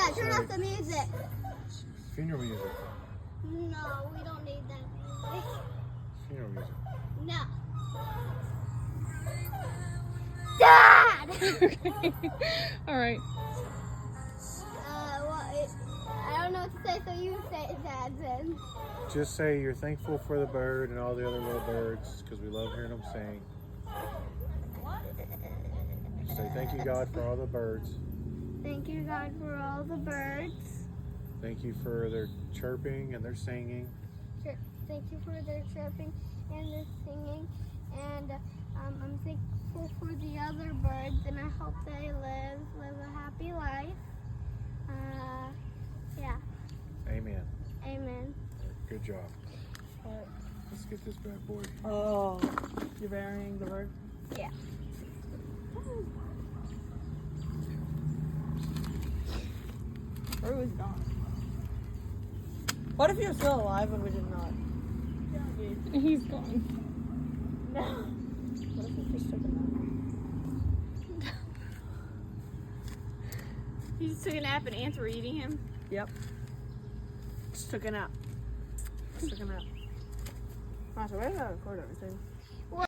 Dad, turn off the music. Funeral music. No, we don't need that music. Funeral music. No. Dad! All right. I don't know what to say, so you say it, Dad, then. Just say you're thankful for the bird and all the other little birds because we love hearing them sing. Say thank you, God, for all the birds. Thank you, God, for all the birds. Thank you for their chirping and their singing. Thank you for their chirping and their singing. And I'm thankful for the other birds, and I hope they live a happy life. Yeah. Amen. Amen. Good job. Let's get this bad boy. Oh, you're burying the bird? Yeah. Bird was gone. What if you're still alive and we did not? Yeah, he's gone. No. What if we just took a nap? He just took a nap and ants were eating him. Yep. Just took a nap. Just took a nap. Master, where did I record everything?